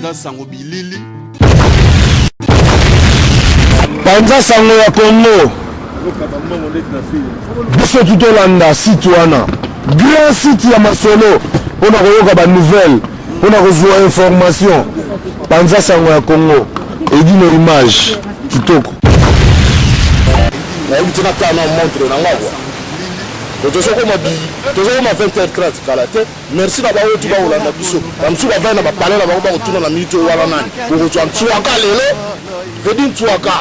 Panza sango bilili. Panza sango ya Congo. Biso tutolanda site wana. Grand site ya masolo. Pona koyoka ba nouvelle. Pona kozwa information. Panza sango ya Congo. Edino image. Kitoko. Na ulitina kana montre na ngwa. Tozo koma 20h30 kala te. Merci na bawo tu ba olanda biso. Ba msu ba vana ba parler na ba ba kotuna na minute wala nani. Ko twa msuaka lelo. Vedi msuaka.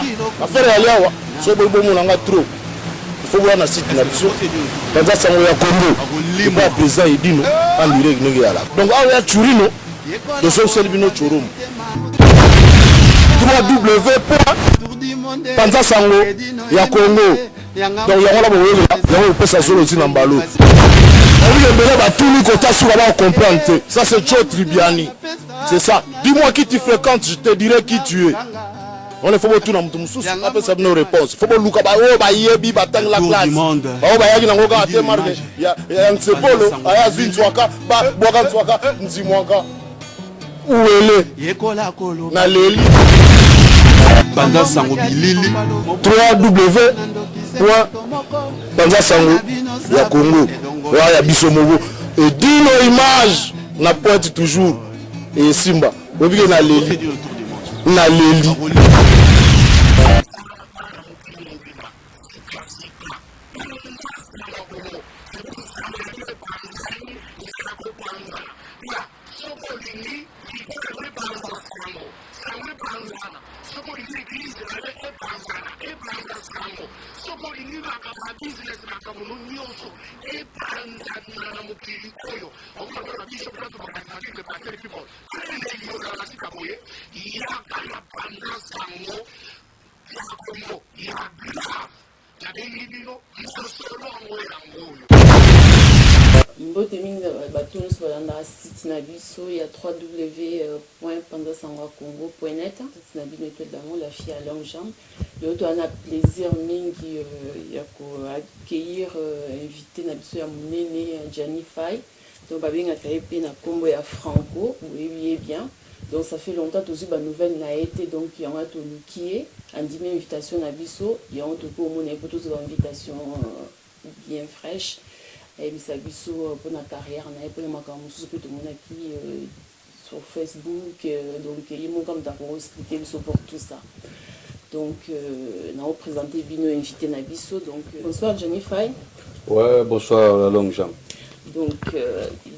Affaire ya leo so bobo mona nga trop. Il faut voir na site na biso. Panza sango ya Congo. Ba président Edino en direct ngi yala. Donc awa ya Churino. Tozo selbino Churum. Panza sango ya Congo. Donc yango la boyo yango pesa solo aussi na mbalo. On lui embele ba tout ni kota sur va comprendre. Ça c'est Joe Tribiani. C'est ça. Dis-moi qui tu fréquentes, je te dirai qui tu es. On ne faut pas tout na mutu mususu. Après ça nos réponses. Faut pas luka ba o ba yebi ba tang la classe. Ba ba yaki na ngoka ate marque. Ya nsepolo aya zwintswaka ba boka ntswaka nzimwaka. Uele yekola kolo na leli. Panza sango bilili 3W Panza sango ya Congo ya biso mogo et dino image na pointe toujours et Simba obike na leli site na biso ya www.panzasangocongo.net. Na biso évidemment la fille à longue jambe. Donc on a plaisir mingi ya ko accueillir invité na biso ya monene Gianni Faye. Donc ba benga pe na kombo ya Franco, oui bien. Donc ça fait longtemps que ba nouvelle n'a été donc il y a un to lukié andime invitation na biso, il y a un to ko mona pour toutes invitation bien fraîche. Et puis ça biso pour la carrière na pour makambo mususu pe to mona ki sur Facebook donc il y a mon comme d'accord expliquer biso pour tout ça. Donc on a présenté bino invité na biso donc bonsoir Gianni Faye. Ouais, bonsoir la longue jambe. Donc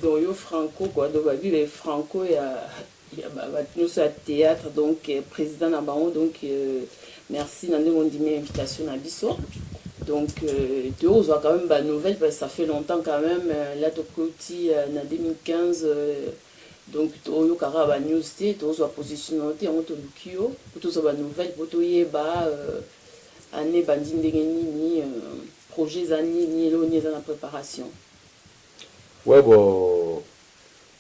Doyo Franco quoi donc les Franco il y a nous sur théâtre donc président na bango donc merci na ndenge ondimi invitation na biso. Donc tu vois quand même la nouvelle parce que ça fait longtemps quand même là to koti en 2015 donc Toyo Karaba News tu vois positionné on to lukio pour tout la nouvelle pour to yeba année bandi ndenge nini projets années ni lo ni dans la préparation. Ouais bon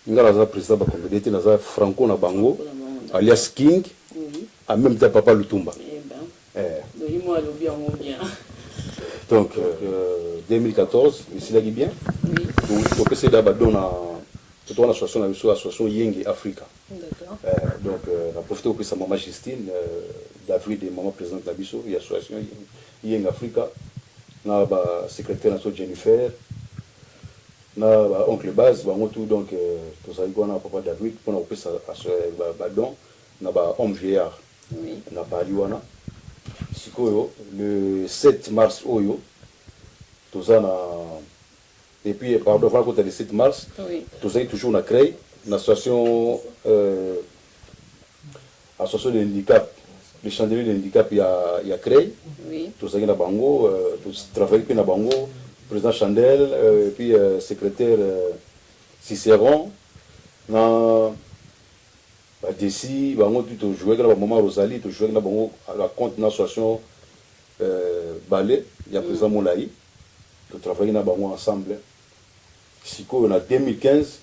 ngala za président ba compétition na za Franco na bango alias King en même temps Papa Lutumba. Oui moi le bien on bien. Donc 2014 ici là qui bien. Oui. Donc on c'est d'abord dans la association Yeng Africa. D'accord. Donc on a profité de sa maman Justine David et maman présidente de la biso et association Yeng Africa. Na ba secrétaire national Jennifer. Na ba oncle Baz ba tout donc to ça iko na papa David pour na opesa ba don na ba homme vieillard. Oui. Na ba liwana. Sikoyo le 7 mars oyo tout ça na et puis pardon voilà côté le 7 mars oui. Tout ça toujours na créé une association association de handicap les chandeliers de handicap il y a créé oui. Tout ça na bango tout travail puis na bango président Chandel et puis secrétaire Cicéron na ba d'ici bango tout jouer avec la maman Rosalie tout jouer avec la bango à la compte une association ballet il y a président Moulaï tout travailler na bango ensemble siko en 2015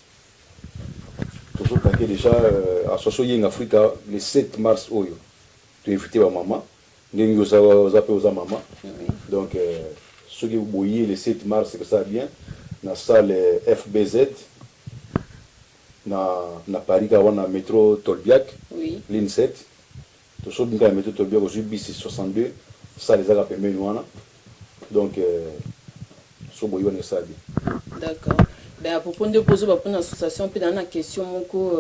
tout ça paquet déjà association Yeng Africa le 7 mars oyo tu invité ma maman ndengi oza pe oza maman donc ceux qui vous voyez le 7 mars c'est que ça bien na salle FBZ na Paris ka wana métro Tolbiac oui ligne 7 to so binga métro Tolbiac au bis 62 ça les a pembeni wana donc so boyo ne sabi d'accord ben à propos de poser pour une association puis dans la question moko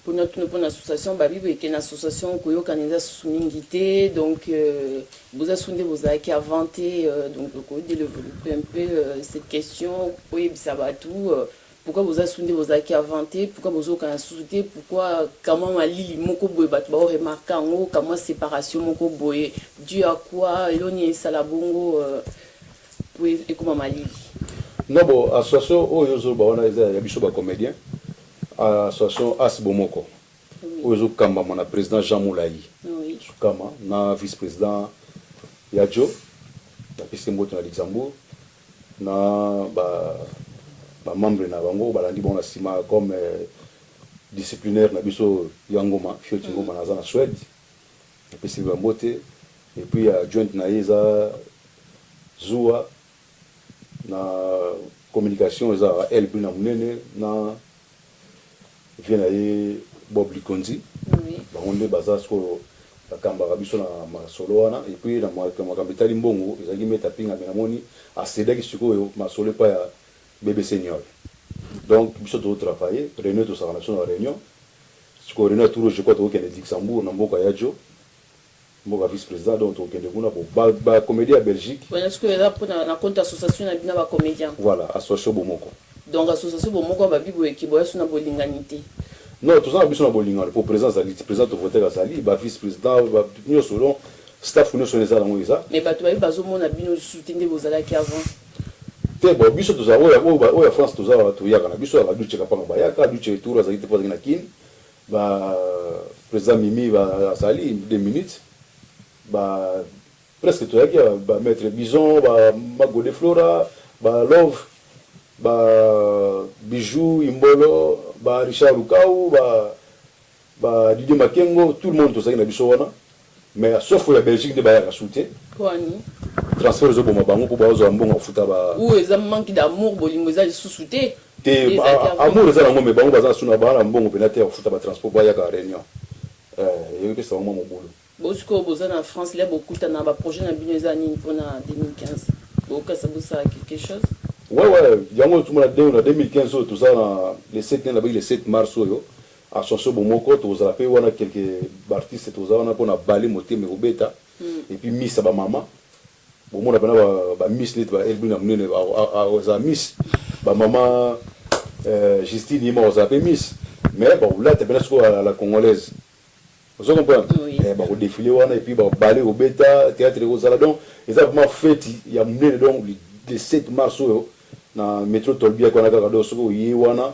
pour notre association babi que une association ko yo kanisa suningité donc vous assundé vous avez qui inventé donc ko développer un peu cette question oui bisabatu pourquoi vous assundé vous avez qui inventé pourquoi vous avez souté pourquoi comment malili moko boye batu ba remarquer ngo comment séparation moko boye dû à quoi eloni salabongo pour et comment malili non bon association oyo zo ba wana ya biso ba comédien association Asibomoko oyo zo kamba mon président Jean Moulayi oui kama na vice président Yadjo na piste mboto na Luxembourg na ba membre na bango balandi bona sima comme disciplinaire na biso yangoma fioti ngoma na za na Suède na piste ba mbote et puis adjoint na yeza Zua na communication eza elle na munene na vient aller Bob Likonzi oui bangonde bazasko bakamba biso na masolo wana et puis na makambetali mbongo ezaki meta pinga menamoni asedaki sikoyo masolo pa ya bébé senior donc biso to travailler réunion to sa na réunion siko réunion tour je crois to kende Luxembourg na mboka ya Jo mboka vice président donc to kende kuna ba comédie à Belgique voilà est-ce que là pour na compte association na bina ba comédien voilà association Bomoko donc association Bomoko ba bibo ekibo yaso na bolinganité non tout ça biso na bolingano pour présence à président to voter à Sali ba vice président ba nous selon staff nous sont les ala ngoisa mais ba to ba bazo mona bino soutenir vos ala qui avant te bo biso to za oya France to za to yaka na biso ba duche kapanga ba yaka duche tour za kite poza na kin ba président Mimi ba Sali 2 minutes ba presque to yaka ba maître Bison ba Mago de Flora ba Love ba Bijou Imbolo ba Richard Lukau ba Didier Makengo tout le monde to za na biso wana mais sauf la Belgique de ba yaka soutien kwani transfert zo boma bango ko ba zo mbongo futa ba ou eza manque d'amour bolingo eza sous-souté te amour eza nango me bango baza suna ba mbongo penate futa ba transport ba yaka réunion yo ke sa mo bolo bosko boza na France là beaucoup na ba projet na bino eza nini pour na 2015 boka ça vous ça quelque chose ouais yango tout monde na 2015 tout ça na le 7 na le 7 mars yo association Bomoko to za pe wana quelques artistes to za wana pona bali moteme obeta et puis miss ba mama bon on a ba miss net ba elbina munene za miss ba mama Justine Nima za pe miss mais bon là tu bien sur la congolaise vous comprenez ba au défilé wana et puis ba balé au beta théâtre aux saladon et ça vraiment fête il y a munene donc le 7 mars na métro Tolbia kwa na kado soko yi wana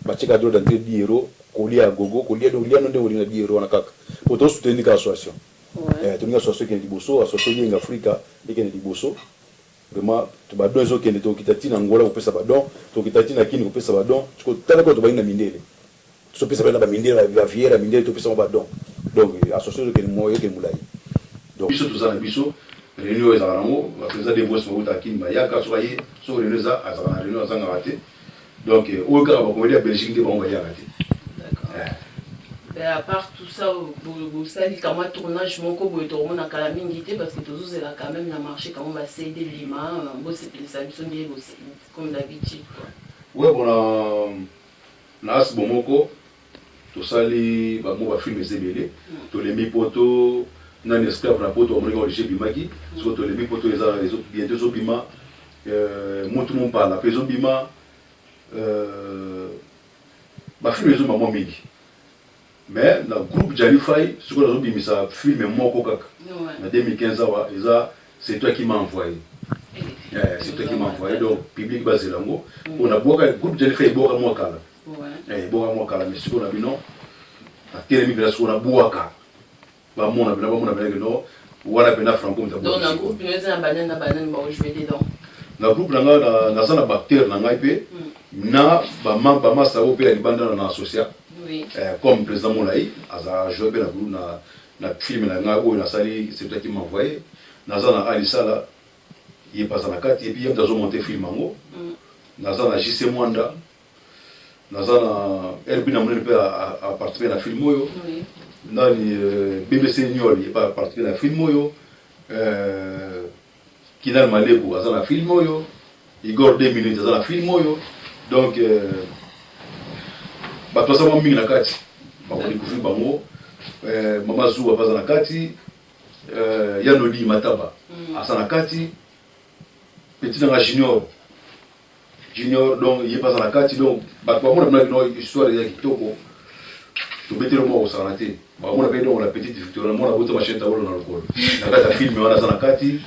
ba cheka do d'entrée 10 € kolia gogo kolia do liano nde olina 10 € na kaka pour to soutenir l'association tu n'as associé qui est liboso associé en Afrique et qui est liboso vraiment tu vas deux autres qui est au kitati na Angola au pesa badon to kitati na kini au pesa badon tu ko tala ko to ba ina mindele tu so pesa ba mindele la viera mindele to pesa badon donc associé qui est moyo qui mulai donc biso tout ça na biso réunion za rango la président de boss mo ta kini ba yaka so baye so réunion za azana réunion za ngate donc au cas ba comédie Belgique de ba yaka d'accord à part tout ça, vous savez comment tournage mon co boy tourne à calamité parce que tous c'est là quand même la marché comment va céder Lima, bon c'est ça comme d'habitude. Ouais bon na Asibomoko tout ça les ba mo ba film ezebele to les mi poto na esclave na poto on regarde chez Bimaki so to les mi poto les autres bientôt zo bima monte mon pas la prison bima ba film ezo maman mingi mais le groupe Janify, ce que nous avons mis ça film moko kaka. En 2015 c'est toi qui m'as envoyé. C'est toi qui m'as envoyé donc public basé là ngo. On a boka groupe Janify boka mo kala. Boka mo kala mais ce qu'on a vu non. A télé migration on a boka. Ba mo na que non. Wala pena franco mta boka. Donc le groupe nous na banane ba je vais dedans. Le groupe na za na bactère na ngai na ba mama sa o pe libanda na association. Oui. Comme président Moulaï, a joué na film na sali, c'est toi qui m'a envoyé. Nazana Alissa là, il est passé à la carte et puis il a monté film en haut. Nazana JC Mwanda, nazana RB na mwenye a participer na film oyo nani BBC Nyoli pa participer na film oyo Kinal Maleko azana film oyo Igor 2 minutes azana film oyo donc batoasa mingi na kati bakoli kufri bango Mama Zou apaza na kati Yanoli Mataba asa na kati petit na junior donc il passe na kati donc bato bamona bina bino histoire ya kitoko to betelo mo osanate bamona pe donc la petite victoire mona boto machine tawolo na lokolo na kati film wana za na kati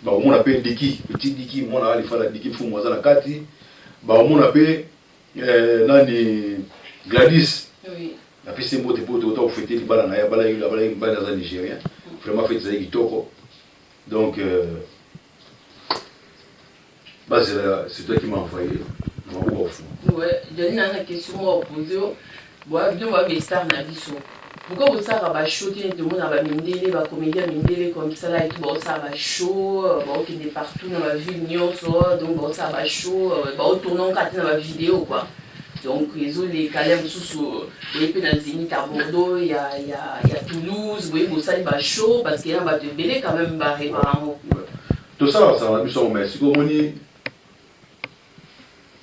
bamona pe diki petit diki mona ali fala diki fumu za na kati bamona pe nani Gladys la piste mbote poto autant fêter bala na ya bala za Nigeria vraiment fête za kitoko donc bah, c'est toi qui m'as envoyé. Ouais, Johnny a une question à poser. Bon, bien, on va les stars na biso. Pourquoi vous savez va shooter tout le monde va mindele, va comédien mindele comme ça là et tout, bon ça va chaud, bon qui est partout dans la ville Nyonso, donc bon ça va chaud, bon tournant quand dans la vidéo quoi. Donc les autres les calèmes sous les peu dans Zénith à Bordeaux, il y a Toulouse, oui, bon ça il va chaud parce qu'il y a va te belé quand même va réparer. Tout ça ça va plus au mais si comme on y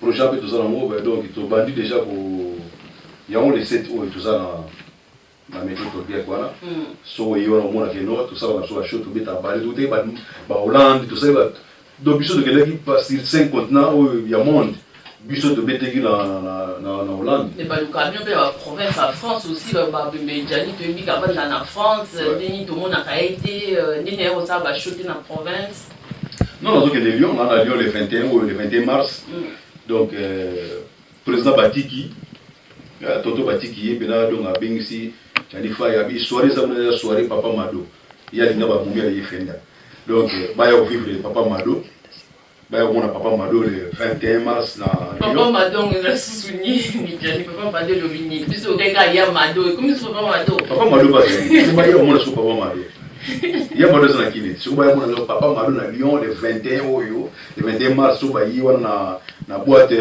projet tout ça donc ils ont bandu déjà pour il y a les 7 ou tout ça na méthode bien quoi là so il y aura mon que tout ça va sur chaud tout bien tabac tout est ba Hollande tout ça donc biso de quelqu'un qui passe sur 5 continents où il y a monde biso de bétégui na Hollande mais ba le camion pe la province en France aussi ba Benjani te mi ka dans la France ni tout le monde a été ni on ça va shooter dans province non donc les Lyon on a Lyon le 21 ou le 21 mars donc président Batiki Toto Batiki est bien donc à Bengsi Janifa il y a une soirée Papa Mado il y a une mumia à Yefenda donc bah il y a vivre Papa Mado bah on a Papa Mado le 21 mars na Papa Mado on a souvenu Jani Papa Mado le vini puis au gars il y a Mado comment c'est Papa Mado pas c'est pas il y a on a sur Papa Mado il y a Mado na kini sur bah on a Papa Mado na Lyon le 21 oyo le 21 mars sur bah il y a na boîte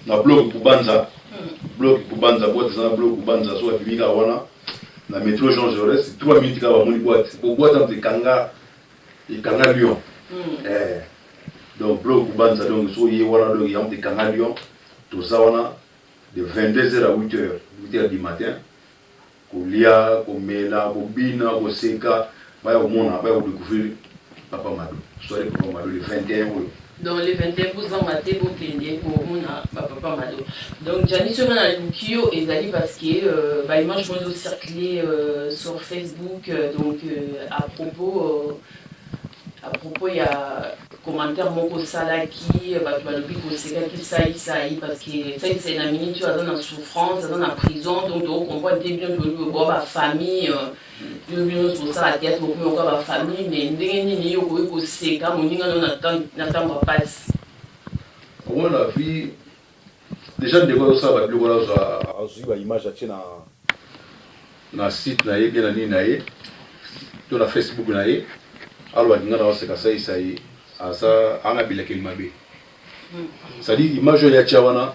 na blog Kubanza boîte na blog Kubanza so bimika wana na métro Jean Jaurès 3 minutes ka ba moni boîte entre Kanga et Kanga Lyon donc blog Kubanza donc so yi wana donc y entre Kanga Lyon tout ça wana de 22h à 8h du matin kolia komela kobina koseka baya komona baya découvrir Papa Mado soirée Papa Mado le 21 oyo. Donc les 21 vous en matez pour qu'il pour mon Papa Mado. Donc Jani sur la Lukio et Zali parce que bah image moi circuler sur Facebook donc à propos il y a commentaire mon sala qui bah c'est quelqu'un qui ça parce que ça c'est une minute tu as dans la souffrance dans la prison donc on voit des bien de la famille bien sur ça la tête beaucoup encore la famille mais ndenge yo ko c'est comme on na temps passe on a vu déjà de quoi ça va plus voilà ça image à na site na bien na ni na to na Facebook na alors on a c'est ça isaï asa anga bileke mabe ça dit image ya chawana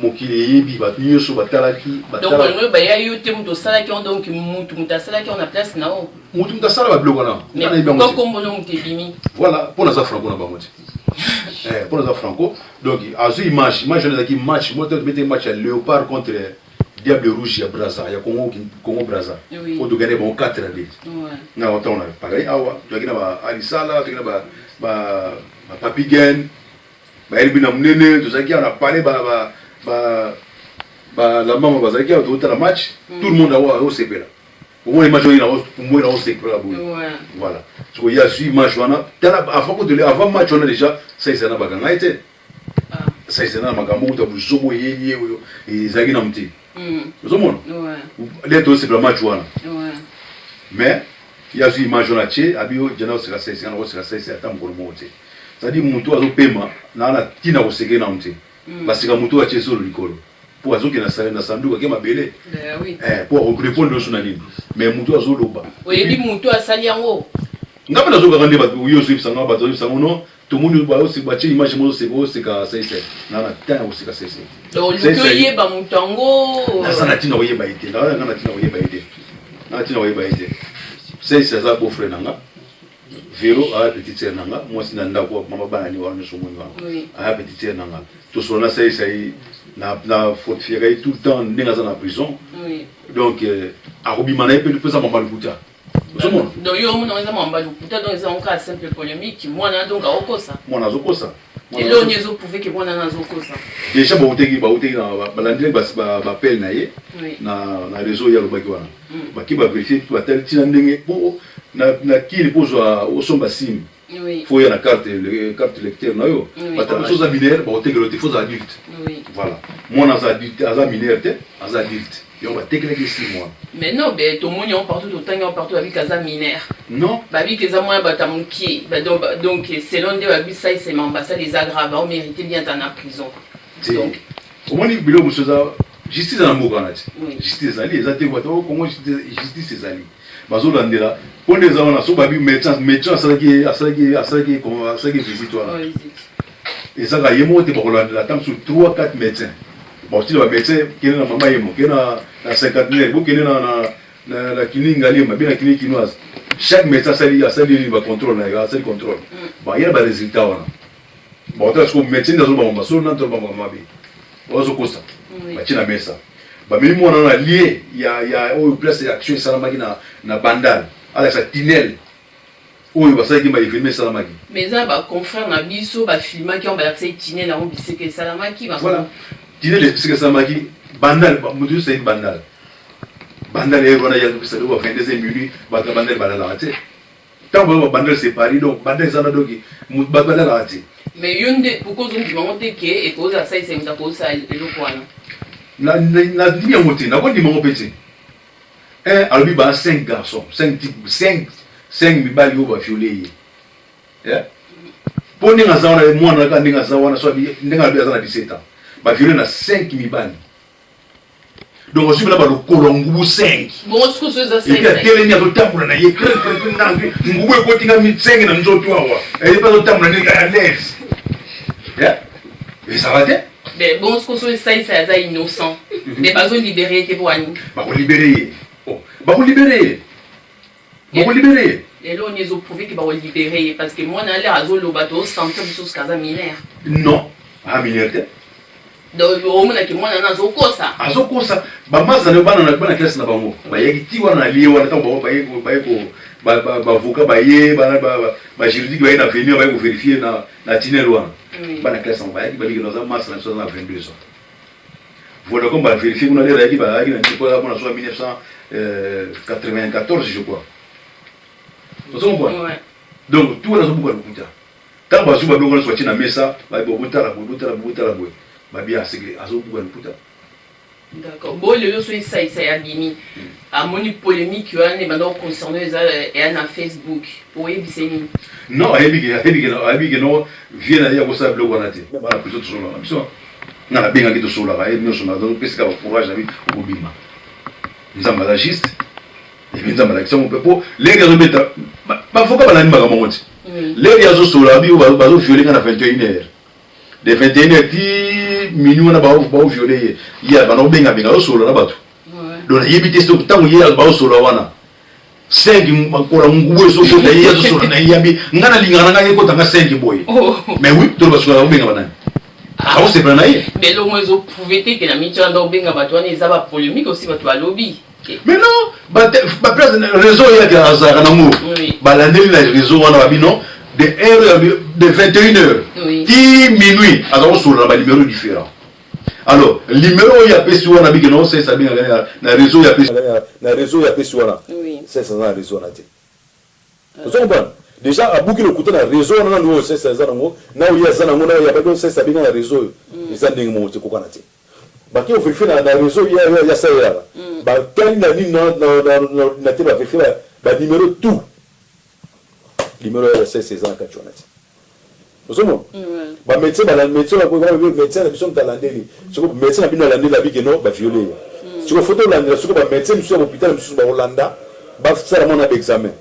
mokili yebi batu nyoso batalaki donc on ba ya yote muto sala ki on donc mutu sala ki on a place na o mutu sala ba bloko na mais comme on mutu bimi voilà pour ça franco na ba moti pour ça franco donc azu image na ki match moto mettre match à Léopard contre Diable Rouge ya Brazza ya Congo Brazza o do gagner bon 4 à 2 na on a pareil awa to gagner ba Alisala to gagner ba Papi Gen ba Elbina Munene to ça qui on a parlé ba la maman bazaki to ta match tout le monde a au CP là au moins image là pour moi là au CP là voilà so il y a su image wana avant match on a déjà ça c'est na baganga été ça c'est na makambo to buzobo yeye et zaki na mti vous monde les deux c'est le match wana mais il y a su image na che abio jana sera c'est attendre pour le monter ça dit mutu azo pema na tina oseke na mti parce que mutu a che sur likolo pour azo ke na sanduka ke mabele pour répondre sur na ligne mais mutu azo loba oui bi mutu asali yango ngapa nazo ka ndeba yo sip sanga ba zo sanga no tout le monde va aussi battre image moi c'est ka c'est na na temps aussi ka c'est donc le yeba mutango na sana tina oyeba ite na tina oyeba ite na tina oyeba ite c'est ça beau frère nanga vélo à petite sœur nanga moi c'est nanda ko mama bana ni wana so moni wana à petite sœur nanga tout ça c'est na faute fier tout le temps ndinga za na prison donc arobi mana pe peut ça mama lukuta donc yo mon on mama lukuta donc c'est un cas simple polémique moi na donc akosa moi na zokosa et là on y zo prouver que moi na zokosa déjà ba uteki na balandire ba pel na ye na réseau ya lobaki wana ba ki ba vérifier tout tel tina ndenge po na ki li pozwa osomba sim faut y a la carte lecteur na yo ba ta chose mineur ba uteki le faut adulte voilà moi na adulte aza mineur te aza adulte yo ba tekele que 6 mois mais non ben tout monde on partout autant on partout avec aza mineur non ba bi que za moi ba tamuki ba donc selon de ba bi ça c'est mamba ça les aggrave on mérite bien en prison donc au moins bilo musoza justice na mboka na ti justice ali ezate kwa to Congo justice ezali bazolandela pone za wana so ba bi médecin asalaki visite wana ezaka yemo te bakolandela tam sur 3-4 médecins bon si le médecin qui est na mama yemo qui est na 50 000 qui est na clinique ngali ma bien clinique chinoise chaque médecin asali ba contrôle na asali contrôle ba il y a ba résultat wana bon parce que médecin dans ba mama so na to ba mama bi ozo kosta ba tina mesa ba mimi mona na lié ya o place action salamaki na bandal ala sa tunnel oyo basaki ba filmer salamaki mais ça ba confrère na biso ba filmaki on ba accès tunnel on bise que salamaki ba voilà tunnel c'est que salamaki bandal ba mutu c'est bandal et on a ya bisa do 22 minutes ba bandal ba la raté tant ba bandal c'est Paris donc bandal ça na doki ba la raté mais yonde pourquoi on dit monter que et cause ça c'est une cause ça le quoi na dit monter na quoi dit mon petit albi ba 5 garçons 5 mibali yo ba violé yeah poni nga zawana mwana ka ndinga zawana so bi ndinga bi azana 17 ans ba violé na 5 mibali donc on suit là ba le kolongu 5 bon ce que c'est ça 5 et tele ni azotamula na ye creux nangi ngubu ko tinga mi 5 na nzoto awa et pas azotamula ni ka l'aise yeah et ça va bien mais bon ce que c'est ça c'est innocent mais pas libérer te boani ba ko libérer ba ko libérer et là on les a prouvé que ba ko libérer parce que moi na l'air azolo bato santé biso skaza mineur non mineur donc au moins que moi na zokosa ba mazana bana classe na bango ba yeki wana lié wana tambo ba avocat ba ye ba juridique ba na venir ba vérifier na tunnel wana bana classe ba yeki ba ligi na za masa na 22 ans voilà comme ba vérifier on a l'air yeki ba yeki na tipo la bona soit 1994 je crois donc tout là zo buka lukuta tant ba zuba bongo soit na mesa ba botala boy ba bien segre azo buka lukuta d'accord bon le so ça a bimi a moni polémique yo ane maintenant concernant et na Facebook pour ebiseni non ebige no vient à ya ko sa blog wana te ba la prison sur la mission na la benga ki to sur la ba mission na donc pesika ba courage na bi obima nzamba la juste et bien nzamba la action peut pas les gars beta ba foka ba na ndima kama moti les gars zo sur la bi ba zo violer na 21h de 21h ti minuit na ba violer ya ba no benga zo sur la bato donc yebi testo tango ye ba sur la wana 5 makora nguwe so ko da ye zo sur na yabi ngana lingana ngani ko tanga 5 boy mais oui to ba sur la benga bana ah c'est pas naïe mais le moins au prouver que la mission dans benga bato wana ezaba polémique aussi bato ba lobby mais non ba place réseau ya ka azara na mo ba la ndeli na réseau wana ba bino de 1h de 21h 10 minuit alors sur la numéro différent alors numéro ya pesi wana bigi non c'est ça bien na réseau ya pesi wana c'est ça na réseau na te vous comprenez déjà abuki le couteau na réseau na ndo c'est ça zango na ya zango na ya ba c'est ça bien na réseau ça ndenge mo te kokana te ba ki ofrifi na réseau ya ça ya ba tani na ni na te ba vérifier ba numéro tout numéro c'est ça na kachona te vous comprenez ba médecin ba médecin ba ko médecin na biso mtalandeli siko médecin na bino landeli la bigi no ba violer siko photo landela siko ba médecin biso ba hôpital biso ba Hollanda ba faire mon examen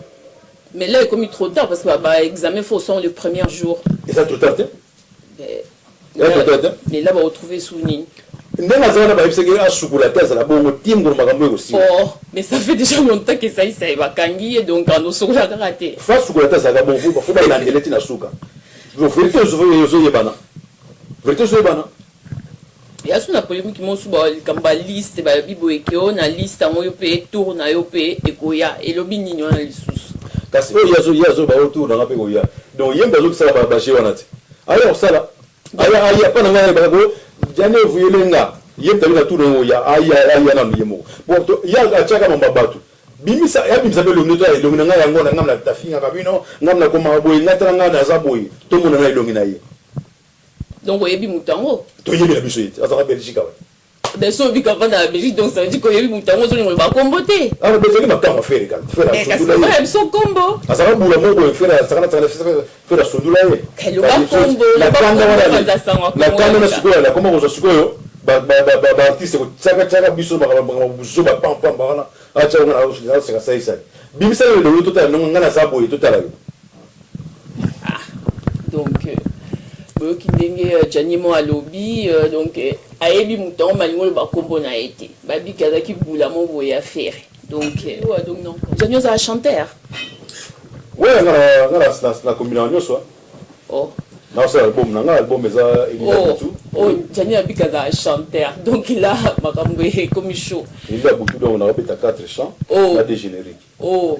Mais là, il est commis trop tard parce que l'examen faut le premier jour. Et ça, trop tard, mais là, on va retrouver souvenir. Oh, mais ça fait déjà longtemps que ça va kangi donc on a sauvé la karaté. Face au côté ça va bon, il faut pas l'enlever na suka. Je vérité je yebana. Vérité je yebana. Il y a une polémique qui suba kamba liste ba bibo ekeo na liste mo yo pe tour na yo pe ekoya et lobi nini wana lisusu. Kasi o yazo ba autour na pe koya. Donc yemba zo sala ba baché wana ti. Alors ça aya pa na ngana ba go jane vuyelenga. Yemba na tour no ya aya na yemo. Bon to ya achaka mamba batu. Bimisa ya bimisa be longo to ya longo nga yango na ngamna tafinga kabino ngamna koma boy ngatra nga na za boy to mona na longo na ye. Donc oyebi mutango to yebi na biso yiti azaka Belgique wa des so bi kava na Belgique donc ça veut dire que oyebi mutango zo ngolo ba kombote ah Belgique makamba fere kan fere sundula ye so kombo azaka bula mo fere azaka na fere sundula ye kelo ba kombo la kanda wana la kanda na sikoyo la koma ko sikoyo ba artiste ko tsaka biso ba buso ba pam bana acha ngana na sika sai bimisa le lo total ngana za boy total donc qui ndenge janimo à lobby donc ayebi mutango malingolo ba kombo na été babi kazaki bula mo boya faire donc ouais donc non janio za chanteur ouais ngana la combinaison so oh non c'est album eza oh janio abika za chanteur donc il a makambo comme chaud il a beaucoup donc on a répété 4 chants la des génériques oh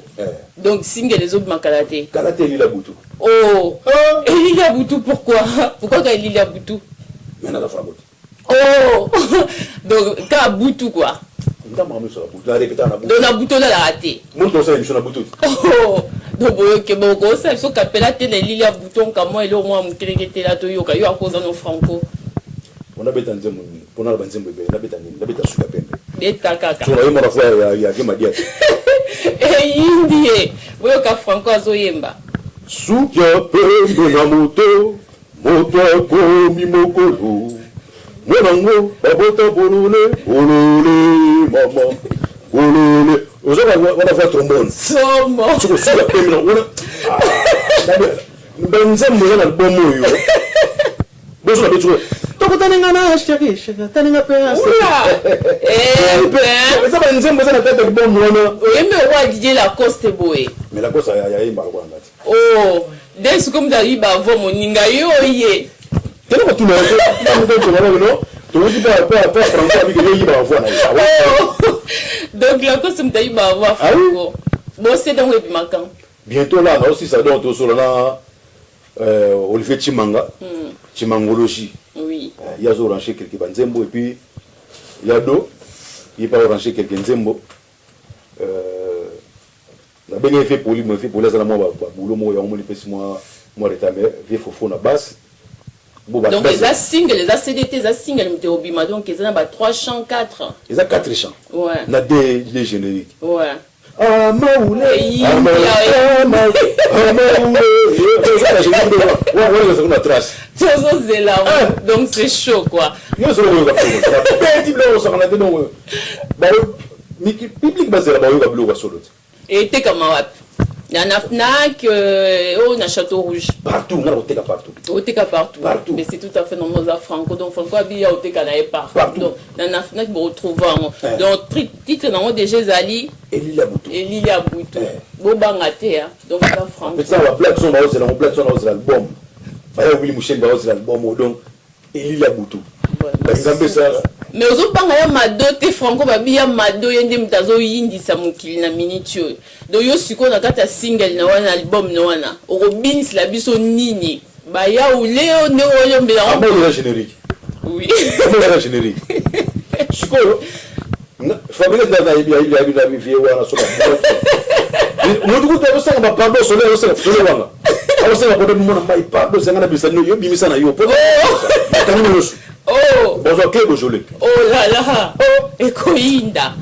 donc single les autres makalate karaté il a beaucoup oh Elia Boutou pourquoi Elia Boutou mais na la frappe oh donc quand Boutou quoi ndama sur la Boutou la répéter na Boutou donc la Boutou là la raté montre ça émission na Boutou oh donc que bon ça so kapela te Elia Boutou comment il au moins mukelekete la to yoka yo akoza no franco on a beta nzembo pour na banzembo be na beta suka pembe beta kaka tu na yema frère ya kema dia indie boyo ka franco azoyemba suka pembe na moto akomi mokolo mwanango babota bolole mama bolole ozoka wana fa trombone somo suka pembe na wana banzembo na album oyo bozo na betu tokotanenga na shaki tanenga pe ça va nzembo za na tete album wana oyembe wa DJ Lacoste boy mais Lacoste ya imba kwa ngati oh des comme da iba vo moninga yoye tena ko tuna ko no to di pa franco avec yo iba vo na donc Lacoste mta iba vo franco bon c'est dans le macan bientôt là aussi ça donne tout sur là Olivier Chimangoloji oui il y a orange quelques banzembo et puis il y a do il pas orange quelques nzembo na benga fait pour les ala moi boulot moi ya omoni pesi moi retamé vie fofo na basse donc les single les CDT les single mte obima donc ils ont 3 chants 4 ils ont 4 chants ouais na des génériques ouais Amaoule donc c'est chaud quoi et t'es comme il y en a Fnac on a Château Rouge partout partout mais c'est tout à fait normal à Franco donc Franco a bien au Tekanae partout donc dans la Fnac vous retrouvez donc titre dans déjà Zali Elia Boutou Bobangate donc ça Franco ça la black son dans l'album Willy Mouchen dans l'album donc Elia Boutou mais aux autres banga ya mado te Franco babi ya mado yende mtazo yindisa mukili na minute donc yo siko na kata single na wana album na wana orobins la biso nini ba ya uleo ne oyo mbela on va le générique oui on va le générique siko Fabrice da il y a une vie wana so mo duko to so ba pardon so le so wana awo se ba ko mo na mai pardon se ngana bisa no yo bimisa na yo po oh bonjour que Beaujolais oh là là oh ekoinda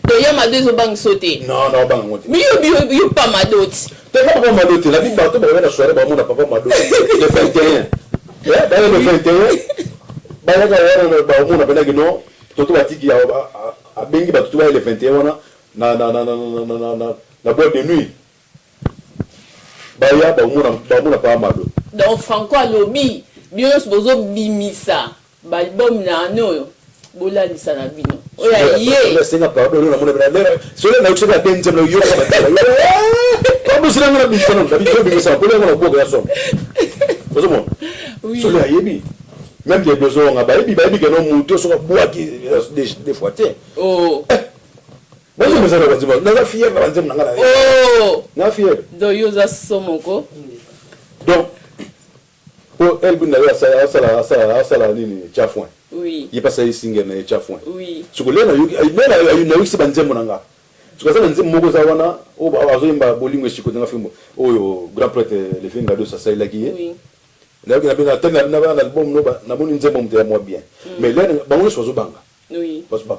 to ya madezo bang sauter non bang ngoti mais yo pas madoti te pas madoti la vie bato ba na soirée ba mo na papa madoti le 21 ba le 21 ba la ga ba mo na bena gino to to batiki ya bengi ba to le 21 wana na boîte de nuit baya bamona pa mado donc Franco alobi bios bozo bimisa balbum na no bola lisana bino oya ye senga pardon na mona bela sole na ukisema denje na yo kama tala kama sina ngana bisana na bijo bimisa bola ngana boga ya somo bozo mo sole ayebi même des besoins ba yebi que non muto so boa ki des fois té oh bonjour monsieur le président na fier na banzem na ngana oh na fier do yoza somoko donc pour elle buna ya sala nini chafouin oui il passe ici ngene chafouin oui suko lena yuki na yuki banzem nanga suko sana nzem moko za wana o bazo imba bolingo shiko nga fimbo oyo grand prêtre le finga do sa la qui oui là qui na bien atteindre na ba album no ba na moni nzem mo moi bien mais là bango so zo banga oui parce pas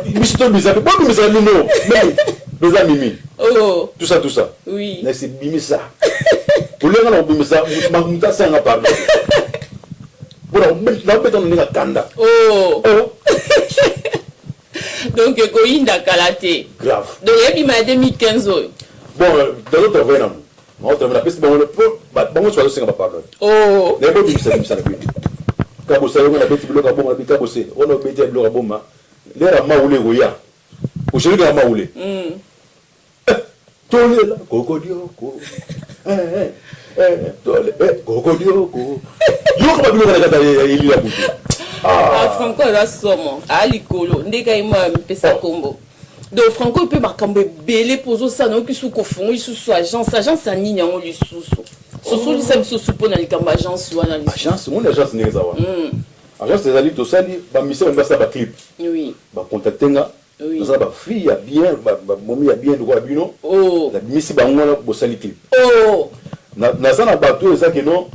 de misto bizarre bon bizarre no mais bizarre mimi oh tout ça oui na c'est bimisa pour le ngana bimisa mamuta sanga pardon pour na beton ninga kanda oh donc koinda kalate grave donc yebi ma 2015 oyo bon dans l'autre veine on travaille la piste bon soit singa pardon oh ne bo bimisa na bi kabo sa yonga na beti bloka bomba na bikabo se ono beti bloka bomba lera maule goya ushirika maule tole la kokodio ko tole kokodio ko yo kama bilo kana kata ili la butu Franco la somo ali kolo ndeka ima mpesa kombo donc Franco peut makambe belé pozo ça no ki suko fungu isusu agence anini yango lisusu soso lisa biso supo na likamba agence wana agence mon agence ni zawa agence des ali to sali ba mission ba sa ba clip oui ba contactenga oui ça ba fille ya bien ba momi ya bien de quoi bino oh la misi ba ngona bo sali clip oh na sana ba to ça que non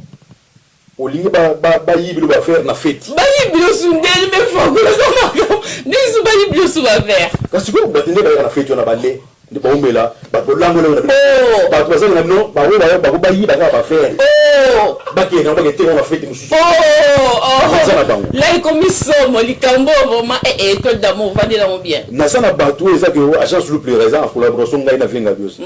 olingi ba yibilo ba faire na fête ba yibilo sundeli me Franco ça nisu ba yibilo su ba faire kasi ko ba tende ba na fête na ba le ndi ba umela ba bolango le na ba to ça na no ba ba yiba ba faire oh ba ke na ba ke te na fête mususu oh là il comme somo likambo vraiment to d'amour va dire bien na sana ba to ça que agence le plus raison en collaboration ngai na vinga bios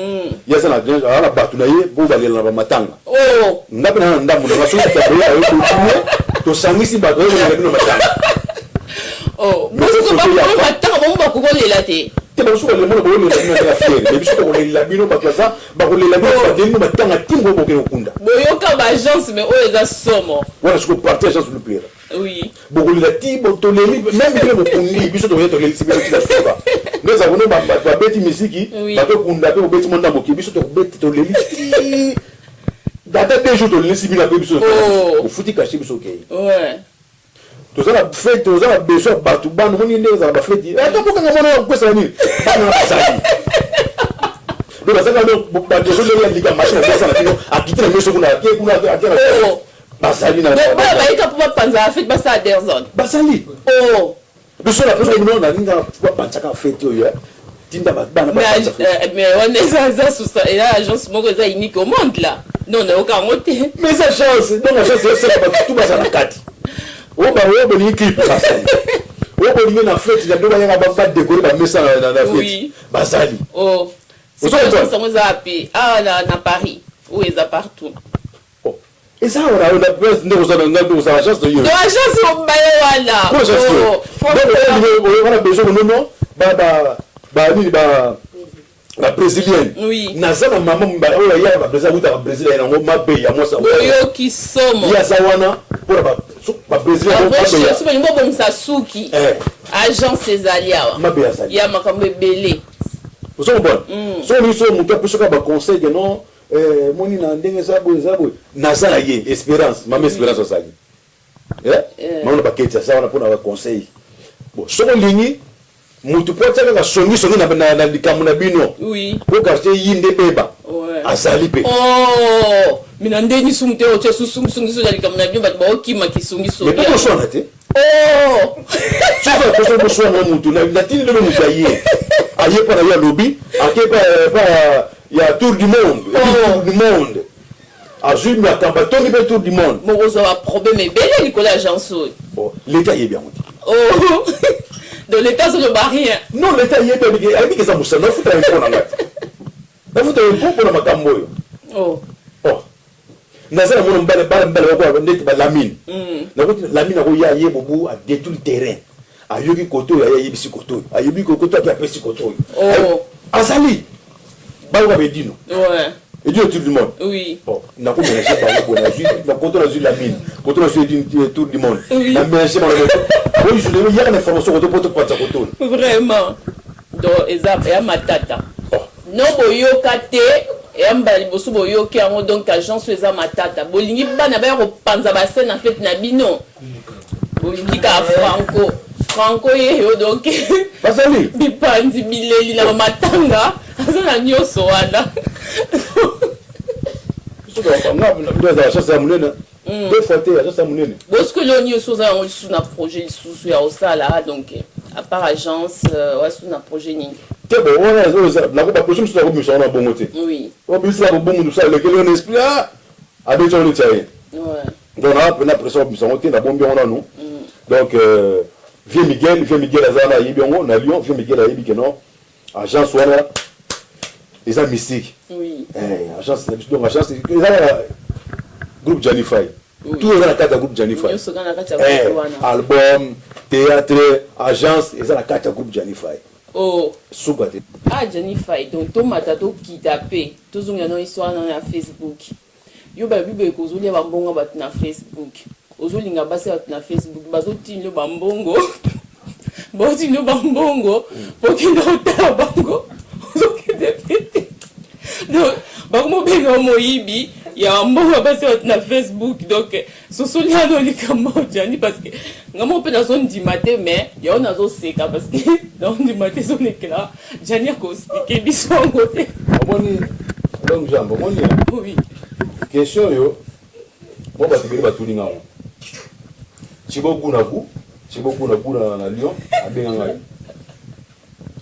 ya sana na ba to na ye bo ba le na ba matanga oh ndapena ndamu na so ta boya yo to sangisi ba to na matanga oh musu ba ko matanga mo ba ko lela te te ba so le mo bo le na fier mais biso ko le la bino ba ça ba ko le la bino ba de no matanga timbo bo ke okunda boyoka ba agence mais o eza somo wala so partage agence le plus oui bo ko le la timbo to le même que mo kundi biso to yeto le sibelo ti la soba neza kono ba beti misiki ba to kunda to beti monda mo ki biso to beti to le ti data des jours to le sibelo ba biso o futi caché biso ke ouais to ça la fête to ça la besoin batu banu moni ndeza ba fête to boka ngamo ko sa ni banu na sa donc ça quand ba de jours le liga machine ça ça na akite na meso kuna akena basali na ba ika pour panza fête ba sa derzone basali oh biso la personne non na ninga ba chaka fête yo tinda ba bana ba mais on est ça sous ça et là agence moko za unique au monde là non na aucun côté mais ça chance donc la chance c'est ba tout ba na kati oba ni clip basali oba ni na fête ya doba yanga ba décorer ba mesa na fête basali oh c'est ça moi za api na Paris où est ça partout oh et ça on a presse ndo za ngando za agence de yo de agence on ba wala oh on a besoin non ba ni ba la brésilienne oui nazana maman ba oya ya ba brésilien uta ba brésilienne ngo mabe ya mosa oyo ki somo ya zawana pour ba brésilienne ba brésilienne so ngo bon Sasuki agence Cesalia mabe ya sali ya makambe belé vous êtes bon so ni so muta pesoka ba conseil que non moni na ndenge za boy nazana ye espérance mama espérance sali maana ba ketsa sa wana pona ba conseil bon so lingi mutu po tsaka ka songi na likamu na bino oui ko quartier yinde beba azali pe oh mina ndeni sumte o tse sungi so likamu na bino ba okima kisungi so mais pourquoi so na te oh tu vas pas so na mutu na tini le mutu aye pa na ya lobby ake pa ya tour du monde azui mi akamba tongi pe tour du monde mo ko so problème belé Nicolas agence bon l'état y est bien oh dans l'état sur le barrière non l'état y est bien avec que ça moussa na futa un peu na futa un peu pour la makambo yo Oh. Naza na mona mbala ko ndeti ba lamine. Na ko lamine ko ya ye bobu a détruire terrain. Ayoki koto ya yebisi koto. Ayobi koto a pesi koto. Oh. Azali. Ba ko be dino. Ouais. Et Dieu tout le monde. Oui. Bon, na ko mélanger ba ko na ju, na koto na ju lamine. Koto na ju tout le monde. Na mélanger ba ko. Oui, je le y a une information koto poto pa koto. Vraiment. Donc exemple ya matata. Non boyoka te yamba liboso boyoki yango donc agence eza matata bolingi bana ba ko panza ba scène en fait na bino bolingi ka franco ye donc Basali bipandi bileli na matanga azana nyoso wana deux fois ça munene parce que le nyoso za on sous na projet sous ya osala donc à part agence ouais sous na projet nini. Bon, on a la prochaine chose à vous sur la bonne côté. Oui. On peut ça bon ça le quel on esprit a déjà le tirer. Ouais. Donc on a pression sur côté la bombe on a nous. Donc vieux Miguel Azana yibiongo na Lyon, vieux Miguel a yibi que non. Agence wana les amis mystique. Oui. Agence donc agence groupe Janify. Tout est dans la carte groupe Janify. Album, théâtre, agence, et dans la carte groupe Janify. Oh. Soubate. Ah, Janify, donc tomata to kidnappé. Tous on a une histoire dans Facebook. Yo ba bibe ko zuli ba mbongo bat na Facebook. Ozuli nga basi bat na Facebook. Bazo tinlo ba mbongo. Bo tinlo ba mbongo. Poki na ta bango. Ozoki depete. Donc ba mo be no moyibi. Ya mbongo basi bat na Facebook. Donc so soli ano likamo Jani parce que ngamo pe na zone du matin mais ya on a zo seka parce que dans du matin zone éclat Jani a ko expliquer biso ngote. Omoni donc jambo omoni. Oui. Question yo. Bon ba tibeli ba tulinga ngo. Chiboku na na Lyon abenga ngai.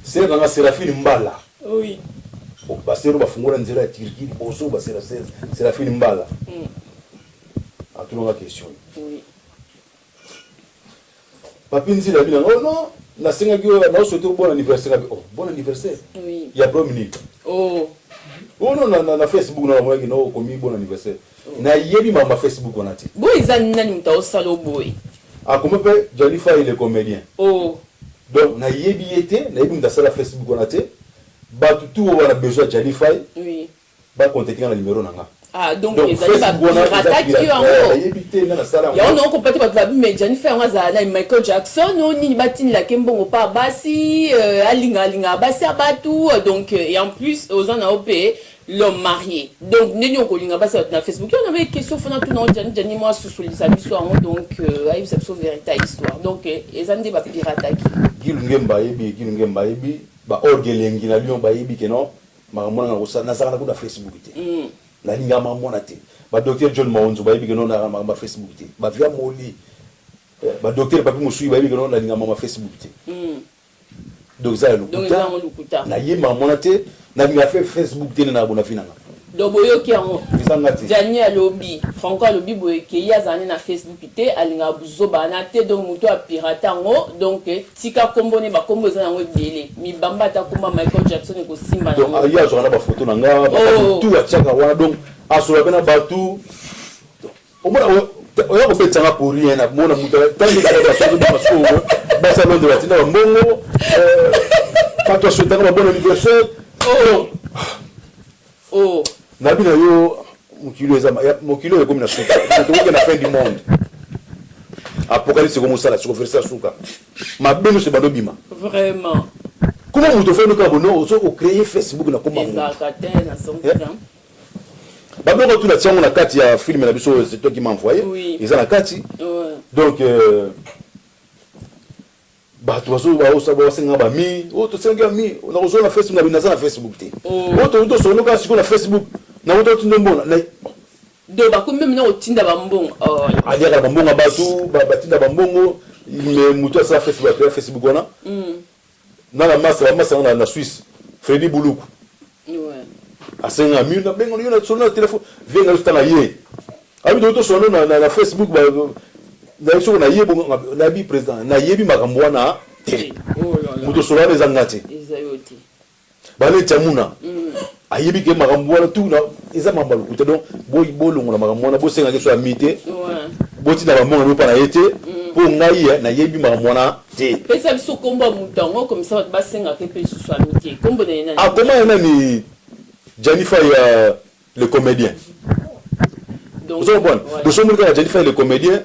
C'est dans la Séraphine Mbala. Oui. Parce que ba fungola nzela ya Turquie oso ba Séraphine Mbala. A tout la question. Oui. Papi nzi la bina oh non, na senga ki na souhaiter bon anniversaire. Oh, bon anniversaire. Oui. Il y a promini. Oh. Oh non na Facebook na moi qui no komi bon anniversaire. Na yebi ma Facebook on a ti. Boy nani muta osalo boy. Ah comment peut Janify il est comédien. Oh. Donc na yebi été, na yebi muta sala Facebook on a ti. Ba tout on a besoin de Janify. Oui. Ba contacter na numéro nanga. Ah donc les amis ba attaquer en haut. Ya on a compté ba ba mais Janify on a na Michael Jackson on ni batine la kembongo pa basi alinga basi abatu donc et en plus aux en a opé l'homme marié. Donc nenyo ko linga basi na Facebook. On avait question fona tout non Jani moi sous les amis soir donc aïe c'est une véritable histoire. Donc les amis ba pirata qui Gilungemba yebi ba orgelengi na Lyon ba yebi que non makamona na ça na ça na Facebook te. La ligne à mamona te. Ba docteur John Maonzo ba yebi que non na ma Facebook te. Ba via moli. Ba docteur Papi Moussoui ba yebi que non na ligne à ma Facebook te. Donc ça lukuta. Na yebi mamona te na ligne à Facebook te na bona finanga. Donc boyoki yango. Jani alobi, Franco alobi boyoki yazane na Facebook te alinga buzoba na te donc muto a pirata ngo donc tika kombone ba kombo za yango dele. Mi bamba ta komba Michael Jackson ko simba na. Donc aya zo na ba photo na nga ba tout a chaka wana donc asola bena batu. Omona oya ko betanga pour rien na mona muto tangi ka ba so ba so ba sa londo batina ba mbongo pato so tanga ba bon anniversaire. Oh. Nabina yo mokilo est comme la souka. C'est la fin du monde. Apocalypse comme ça la converser souka. Ma beno se bando bima. Vraiment. Comment vous te faites le cabono au créer Facebook na comment ça na son temps. Ba beno tout la tiens on a carte ya film na biso c'est toi qui m'a envoyé. Ils ont la carte. Donc ba to so ba o senga ba mi o to senga mi na ozo na Facebook na na Facebook te. O to so no ka siko na Facebook. Na woto tindembona na do ba ko même na otinda ba mbongo adia ba mbongo batu ba batinda ba mbongo mais muto sa Facebook wana na la massa na Suisse Freddy Buluku ouais asenga mi na bengo na so na téléphone venga sta na ye abi do to so na Facebook ba na so na ye bongo na bi président na ye bi makambo wana te muto so na ezangati ezayoti ba le tamuna ayebi ke makambo wana tout na eza mamba lokuta donc bolongola makambo wana bosenga ke so amite botina bamonga no pana yete po ngai na yebi makambo wana te pesa biso komba mutango comme ça basenga ke pe so amite kombo na nani comment yana ni Jennifer le comédien donc bon de son monde Jennifer le comédien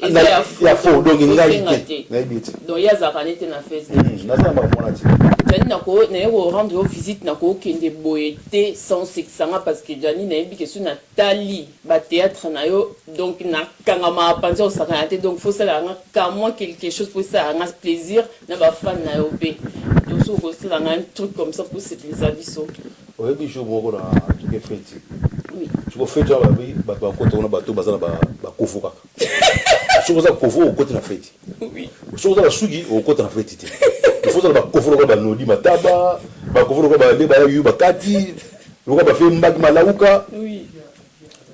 il y a faux donc il y a donc il y a zakanete na Facebook na ça makambo wana te Jani nako na yo rendre visite nako kende boyete sans sexanga parce que Jani na yebi que sur na tali ba théâtre na yo donc na kangama penser au sakanate donc faut ça la moi quelque chose pour ça un plaisir na ba fan na yo pe donc so ko ça un truc comme ça pour c'est les avis oui bi jour moko na tout que fait oui tu ko fait genre ba ko na bato bazana ba kofu kaka so ça kofu au côté na fête oui so ça sugi au côté na fête il faut ça ba kofu ko ba nodi mataba ba kofu ko ba le ba yu ba kati ko ba fait mbagi malauka oui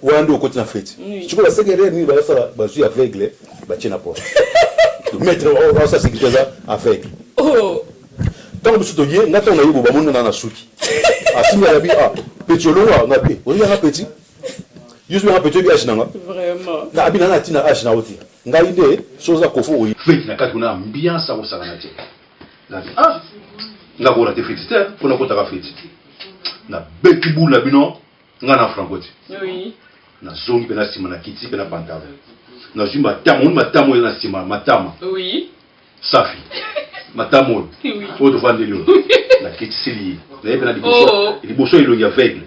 wando au côté na fête tu ko la secrétaire ni ba ça ba suis aveugle ba tient na porte mettre ça sécurité ça aveugle oh donc biso to ye ngata na yibo ba monna na suki asimi ya bi petit longa na pe on ya petit yusu na petit bi ashinanga vraiment na abina na tina ashina oti ngai nde soza kofu oyi fete na kati kuna ambiance au sakana te la nga ko la te fete te pona ko ta ka fete na beti bula bino nga na francoti oui na zombi pe na sima na kiti pe na pantala na jumba tamo na sima matama oui safi matamo oui o to fande lio na kiti sili na yepe na liboso ilo ya vegle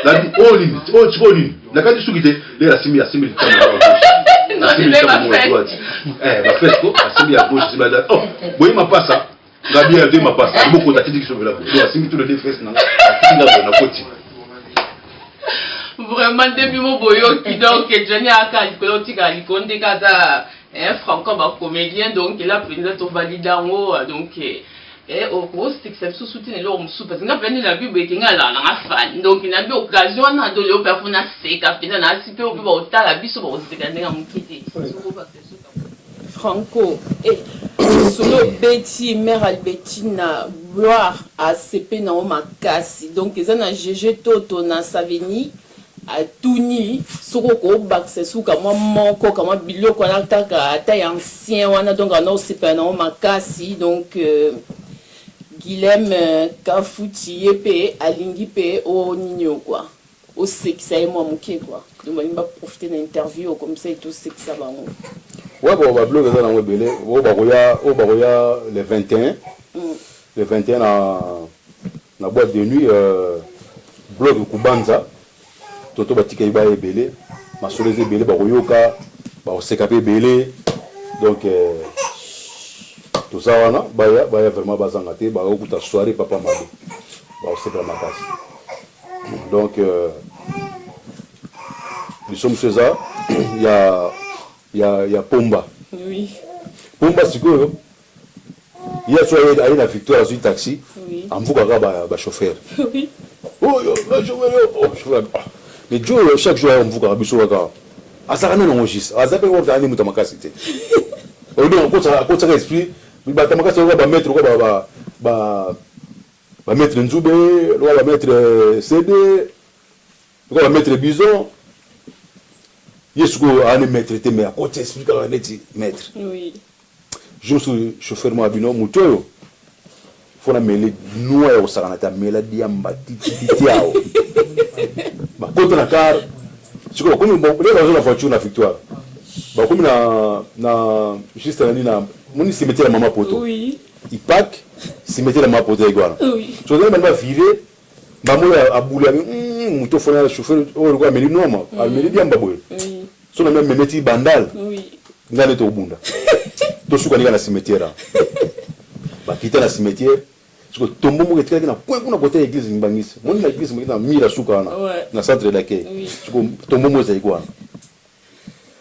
la di choni na kati sukite le la simi tamo na simi tamo mo droite ba fresco simi ya gauche simi la boyi mapasa ngabi ya de mapasa boko ta tidi kiso la la simi tout le défense na na koti vraiment depuis mon boyo qui donc Johnny aka likolo tika likonde kata franco ba comédien donc il a pris notre validango donc et au gros c'est que ça soutient leur msou parce que n'a plein la bible qui ngala na fan donc il a eu occasion na de le performance seka pena na sipe au ba otala biso ba oseka ndenga mukiti franco et solo Betty mère Albertina gloire à CP na o makasi donc ils na GG Toto na Savini a tuni soko ko bakse suka moko kama biloko na taka taille ancien wana donc on CP na o makasi donc Guilhem Kafuti pe alingi pe o ninyo quoi au sexe et moi muké quoi donc on va profiter d'une interview comme ça et tout sexe ça bango ouais bon ba blog ça na webele o ba koya le 21 le 21 na boîte de nuit blog kubanza toto batika iba ebele masoleze ebele ba koyoka ba oseka pe ebele donc tout ça wana baya vraiment bazanga te ba okuta soirée papa mado ba oseka makasi donc nous sommes chez ça il y a Pomba oui Pomba sikoyo il y a soirée à la victoire sur taxi oui amvuka ka ba chauffeur oui oh yo ba chauffeur mais Joe chaque jour on mvuka biso ka azakana no ngojisa azape ko tani muta makasi te o do ko tsaka esprit ba tamakasi ko ba mettre ko ba mettre nzube ko ba mettre CD ko ba mettre bison yesuko ane mettre te mais à côté explique la neti mettre oui je suis chauffeur mo abino mutoyo fona mele noa o sakana ta mela diamba titiao ba koto na car siko komi bon le la voiture na victoire ba komi na juste na moni cimetière mama poto oui il pack cimetière mama poto iguana oui so là même va virer ba mo abula muto fona chauffeur o ko meli noma al meli diamba boy oui so na même meti bandal oui ngale to bunda to suka ni na cimetière ba kita na cimetière siko tombo mo ketika na point kuna côté église ngibangisa moni na église mo na mira suka na centre d'accueil siko tombo mo za iguana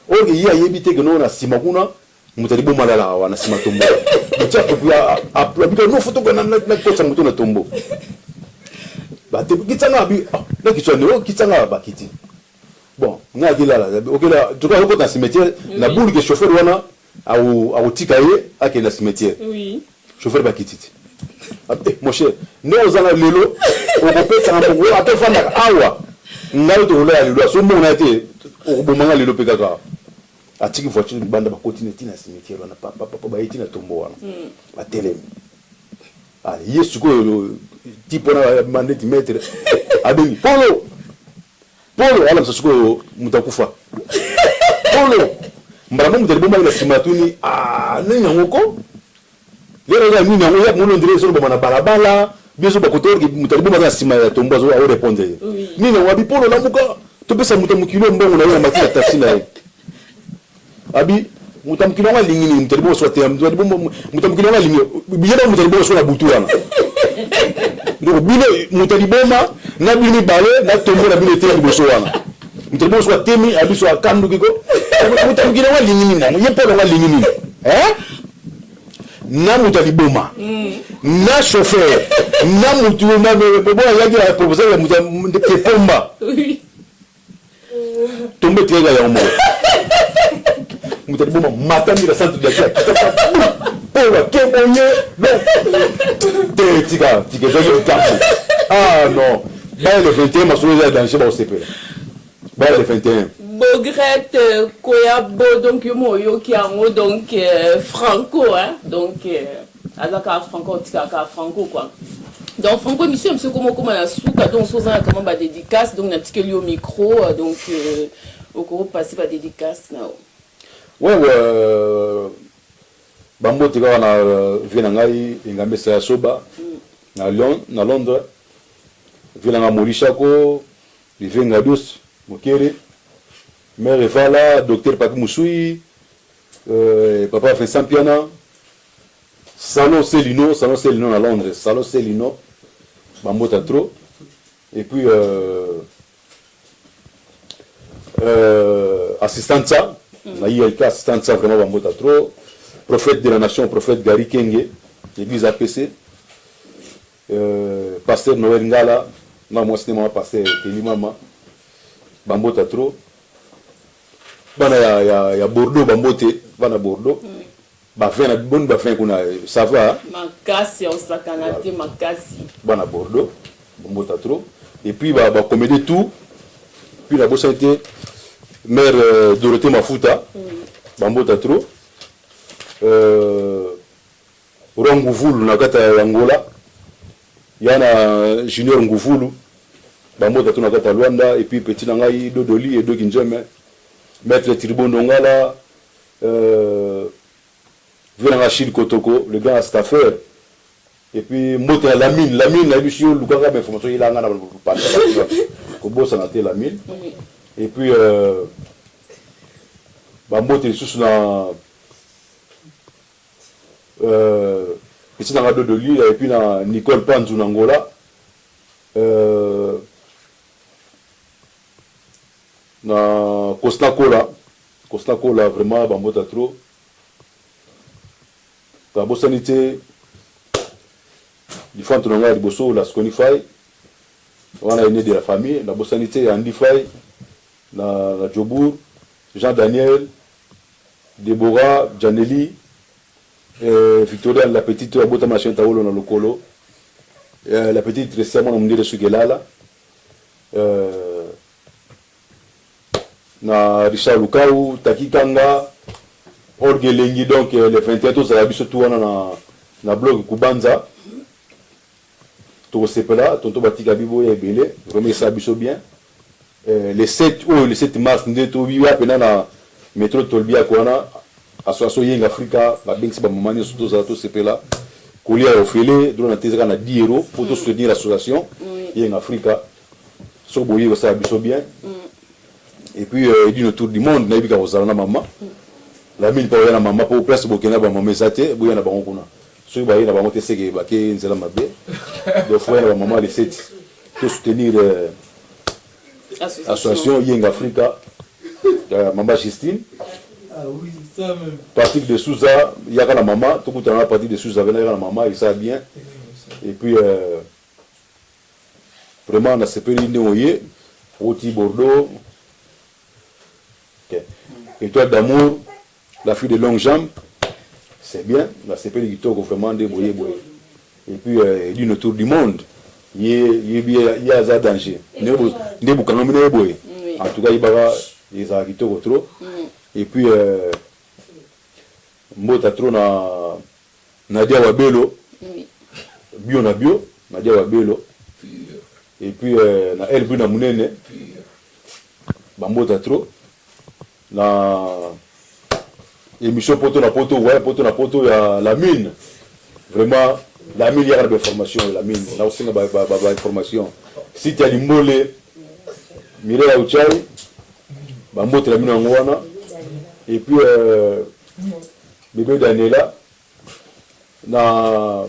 oge ya yebite que no na sima kuna mutali bo malala wana sima tombo mutya popula apla no photo kana na kocha mutu na tombo ba te kitanga bi na kichwa no kitanga ba kiti bon nga dilala okela tuka ko na cimetière na boule que chauffeur wana au tikaye ake na cimetière oui chauffeur ba kititi mon cher ne ozana lelo okopesa na bongo ate fanda awa ngalo to la lelo so mona te okobomanga lelo pe kaka atiki voiture banda ba continue tina cimetière na papa ba etina tombo wana atelemi yesu ko tipo na mandeti metre abeni polo ala msasuko mutakufa polo mbara mungu telibomba ila simatuni nini ngoko lero ga nini ngoko ya muno ndire so ba na balabala biso ba kotori mutalibomba na sima ya tombo zo a répondre nini wabi polo la muka to pesa mutamukilo mbongo na yona matila taxi na abi mutamukilo nga lingini mutalibomba so te mutamukilo nga lingini bijana mutalibomba so na butu wana donc bino mutalibomba na bini bale na tombo na bini te liboso wana mutalibomba so temi abiso akandu kiko mutamukilo nga lingini na ye polo nga lingini na mutaliboma na chauffeur na mutu na bon yaki la proposal ya mutu te pomba tombe tega ya omo mutaliboma matandi la centre de la pour que bonye te tika jogi tapu non ba le 21 masolo ya danger ba OCP ba le 21 Bogrette Koyabo donc yo qui a donc Franco hein donc azaka Franco tika Franco quoi donc Franco monsieur comment la souka donc soza comment ba dédicace donc na tikeli au micro donc au cours passer par dédicace na ouais bambo tika na vina ngai ingambesa ya soba na Londres vina nga Morishako livenga dos mokere mère Vala, docteur Papi Moussoui, papa Vincent Piana, Salon Célino à Londres, Salon Célino, Bambota Tro, et puis Assistanza, Naïelka Assistanza vraiment Bambota Tro, prophète de la nation, prophète Gary Kenge, église APC, pasteur Noël Ngala, non moi c'était mon pasteur Teli Mama, Bambota Tro. Bana ya Bordeaux bambote bana Bordeaux ba fin bonne ba fin kuna ça va makasi on sakanate makasi bana Bordeaux bambota trop et puis ba comédie tout puis la bossa était mère Dorothée Mafuta bambota trop Ronguvulu na kata ya Angola yana Junior Nguvulu bambota tout na kata Luanda et puis petit nangai Dodoli et Dokinjeme Maître Tribondo Ngala, Venanga Chil Kotoko, le grand staffeur. Et puis, Mote Lamine, la mission, le grand information, il a un peu Kobo Sanate Lamine. Et puis, Mote sous la. Petit Nangado de Lille, et puis Nicole Panzou Nangola. Na Costa Cola vraiment bambota trop ta bosanité du fond tonga liboso la Sconify on a aîné de la famille la bosanité Andy Fay na Jobour Jean Daniel Deborah Janelli Victoria la petite abota machin taolo na lokolo la petite récemment on me dit de Sugelala na Richard Lukau, Taki Kanga, Orge Lengi, donc le 21 to ça biso tout na blog Kubanza. To sepela, tonto batika bibo ya belé, vraiment ça biso bien. Le 7 mars ndeto biwa pena na métro Tolbia kwana association Yeng Africa, ba bingsi ba momani surtout za to sepela. Kolia ofele, drona tezaka na 10 € pour tout soutenir l'association Yeng Africa. So boye ça biso bien. Et puis d'une tour du monde naibika ozalana maman la mine pa yana maman pour place bokena ba maman zate boya na bango kuna so ba yana bango teseke ba ke nzela mabe de fois la maman les 7 pour soutenir association Yeng Africa maman Justine oui ça même partie de Souza yaka la maman tout coup na partie de Souza venir la maman il ça bien et puis vraiment na sepeli neoye Roti Bordeaux. Étoile d'amour, la fille de longue jambe, c'est bien. La CP de Kitoko vraiment débrouillé. Et puis d'une tour du monde, il y a un danger. En tout cas, il y a des agriculteurs trop. Et puis, Mbota trop na Nadia Wabelo. Bio na bio, Nadia Wabelo. Et puis, na Elbu na Munene. Mbota trop. Na émission poto na poto, ouais, poto na poto, il y a la mine. Vraiment, la mine, il y a des informations, la mine. Là aussi, il y a des informations. Si tu as l'Imbole, Mireille Aouchai, Bambote la mine en Wana. Et puis, bébé Daniela, na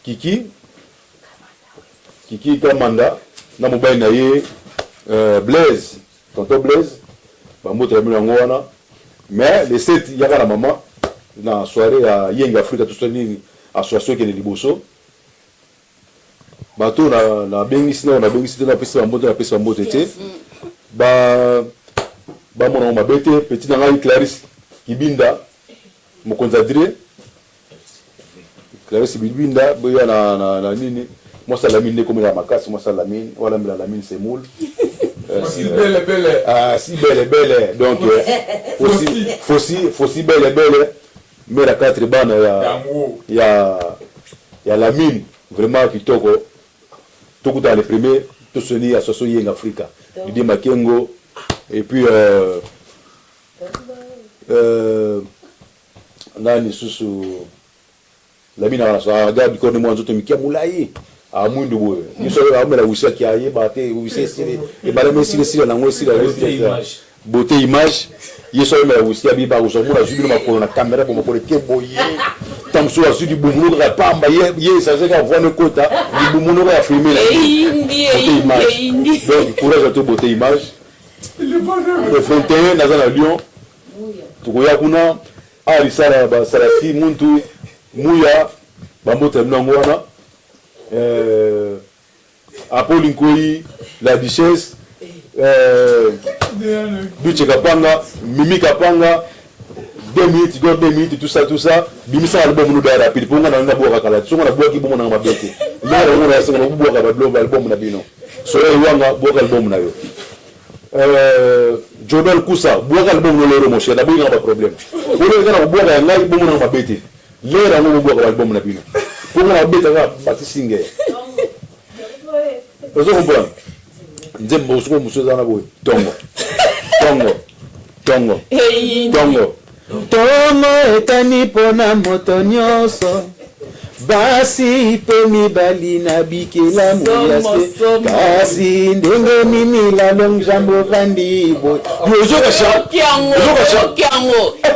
Kiki Kamanda, na Moubaï Naye, Blaise, tonton Blaise, Bambote la mine en Wana. Mais les 7, il y a la maman, dans la soirée à Yenga Fruit, à tout ça, association qui est liboso. Bateau na bengisi na bengisi na pesa mbote na pesa mbote te. Ba mona ma bete petit na ngai Clarisse Kibinda mokonzadire. Clarisse Kibinda boya na nini. Moi ça la mine comme la makasi, moi ça la mine, wala la mine c'est moule. Si belle. Ah si belle. Donc faut si belle. Mais la 4 bana il y a la mine vraiment qui toko dans les premiers tout ce ni associé en Afrique il dit Makengo et puis nani susu la mine à la regarde qu'on est moins autres mikia moulaye à mundu boy ni so la mela wusa qui aye baté wusa et balé mais si la ngwe si la beauté image il so mela wusa bi ba wusa mona jubi ma ko na caméra pour me connecter boye tam so asu di bumuno ka pamba ye ça c'est ka voir le quota di bumuno ka filmer la indi donc courage à tout beauté image le 21 dans Lyon tukoya kuna ali sala ba salati muntu muya bambote mnango wana Apollo Nkoi, la Duchesse, Duche Kapanga, Mimi Kapanga, 2 minutes, tout ça, Bimisa album nous d'ailleurs rapide, pour nous on a boire kala, on a boire qui bon on a mabete. Là on a ça on boire album na bino. Soya wanga boire album na yo. Jodel Kusa, boire album no lero mon cher, d'abord il y a pas de problème. On est boire ngai bon on a mabete. Lera on boire album na bino. Pour moi bête là parti singer. Vous comprenez? Nzembo usuko musoza na boy. Tongo. Tongo etani pona moto nyonso. Basi pe mibali na bikela muyase. Kasi ndenge nini la long jambo vandi bo. Yozoka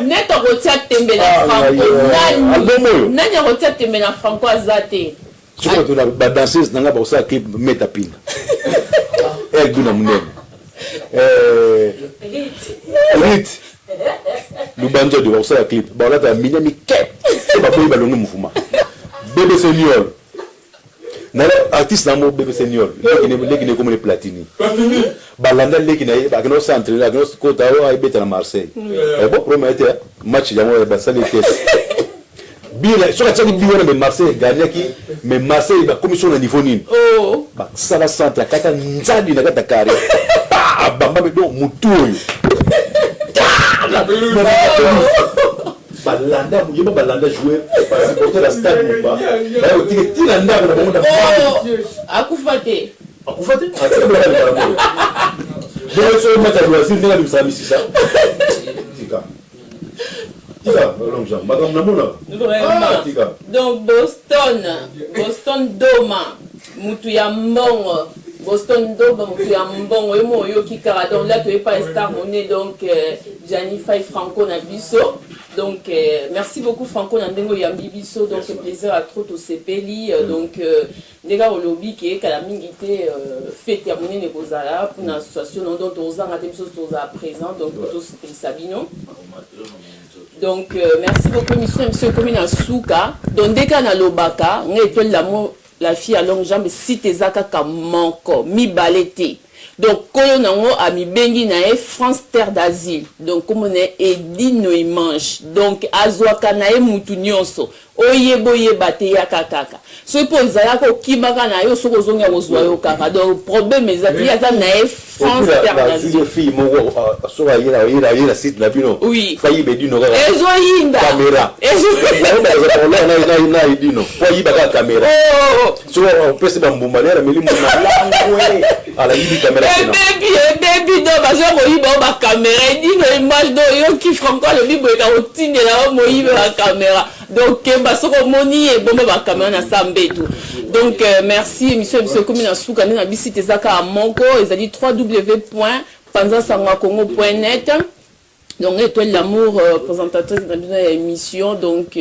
neto kotia tembe na franco nani kotia tembe na franco azate tu vois la danseuse nanga ba ça clip metapine elle duna munene rit lubanjo de ça clip ba la ta minyami ke ba boy ba longo mufuma bébé senior na artiste na mo bébé senior leki comme les platini balanda leki na ba no centre la no kota o ay beta na Marseille et bon prometteur match ya mo ba sale test bien sur la tête bien de Marseille gagné qui mais Marseille ba commission na niveau nini ba sala centre kaka nzadi na kata kare bamba be do mutuyo balanda yeba balanda jouer parce que la stade ou pas ba o tira ndaka na bonda akufate atiko ba la bonda donc so mata do asi ndaka bisami sisa tika donc Boston Doma mutu ya mbongo Boston Doma mutu ya mbongo emo yo kikara donc là tu es pas star monnaie donc Gianni Fay Franco na biso donc merci beaucoup Franco na ndengo ya biso donc plaisir à trop to sepeli donc ndeka olobi ke kala mingi te fête ya monnaie ne kozala pour na association donc tozanga te biso toza présent donc to Sabino. Donc merci beaucoup monsieur commune à Souka donc dès qu'on a l'obaka on est la fille à longue jambe si tes akaka manko mi balete donc kolo nango ami bengi na e France terre d'asile donc comme on est Edino Imange donc azwaka na e mutu nyonso oyeba te ya kaka so po zala ko kimaka na yo soko zonga kozwa yo kaka donc problème ezaki ata na e France terre d'asile fille moko so ba yira site na bino oui fayi be dino ka ezoyinda caméra na idino fayi ba ka caméra so pese ba mbumba lera milimu na ala yibi caméra baby do ba so ko yiba ba caméra idino image do yo ki franco le bibo ka otinde na mo yiba ba caméra donc basoko moni et bombe ba caméra na sambetu donc merci monsieur comme na suka na bisite zaka a moko ezali www.panzasangoakongo.net donc étoile l'amour présentatrice de la émission donc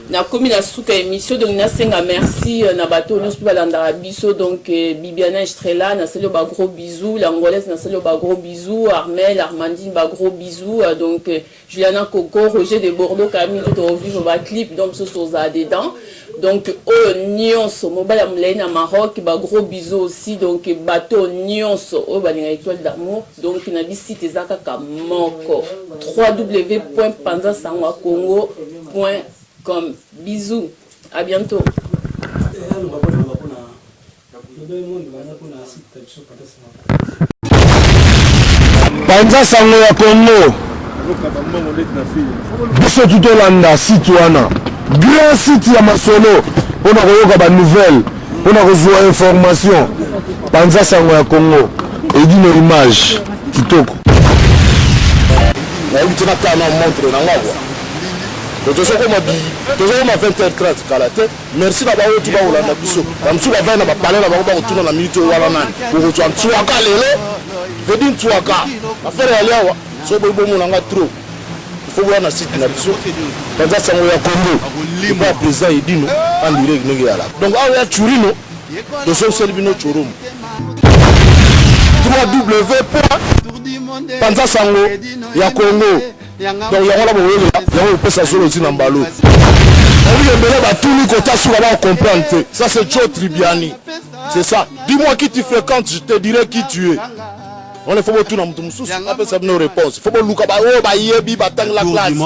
na komi na suka émission donc na senga merci na bato nyonso pe balanda biso donc Bibiana Estrella na selo ba gros bisous l'angolaise na selo ba gros bisous Armel Armandine ba gros bisous donc Juliana Coco Roger de Bordeaux Camille to vivre ba clip donc ce sont ça dedans donc nyonso mobile mlei na Maroc ba gros bisous aussi donc bato nyonso o ba na étoile d'amour donc na bisite ezaka ka moko www.panzasangoakongo.com. Bisous, à bientôt. Panza sango ya Congo biso tutolanda site wana grand site ya masolo mpona koyoka banouvelle mpona kozwa information Panza sango ya Congo edino image kitoko nayebi tina tana montre na ngakwa tozokoma 20h30 kala te merci na baoyo tuba olanda biso bamsu bavai na bapale na bango bakotuna na minute oyo wana nani okozwa ntwaka lelo vedi ntwaka affaire ya liawa so boyibomonanga trop ifo boya na site na biso Panza sango ya Congo epa président edino andire ndenge yala donc awa ya churino tososeli bino choromo www.panza sango ya Congo donc yango la boyela yango opesa solo tina mbalo oyembele batuni kota suka ba comprendre ça c'est Joe Tribiani c'est ça dis-moi qui tu fréquentes je te dirai qui tu es on faut tout na mutu mususu après ça nos réponses faut luka ba o ba yebi batang la classe ba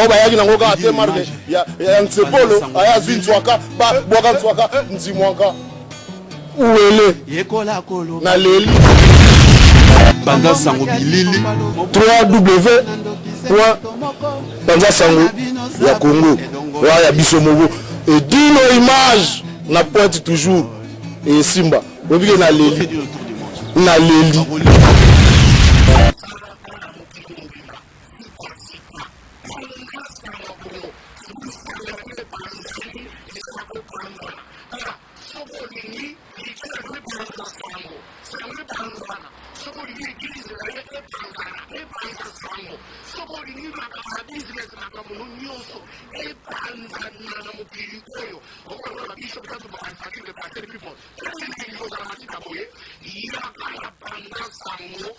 o ba yaki nango ka te marque ya nsepolo aya zwintswaka ba boka ntswaka nzimwaka uwele na leli Panza sango bilili www.panza sango ya Congo ya biso moko edino image na pointe toujours et simba obike na leli Sango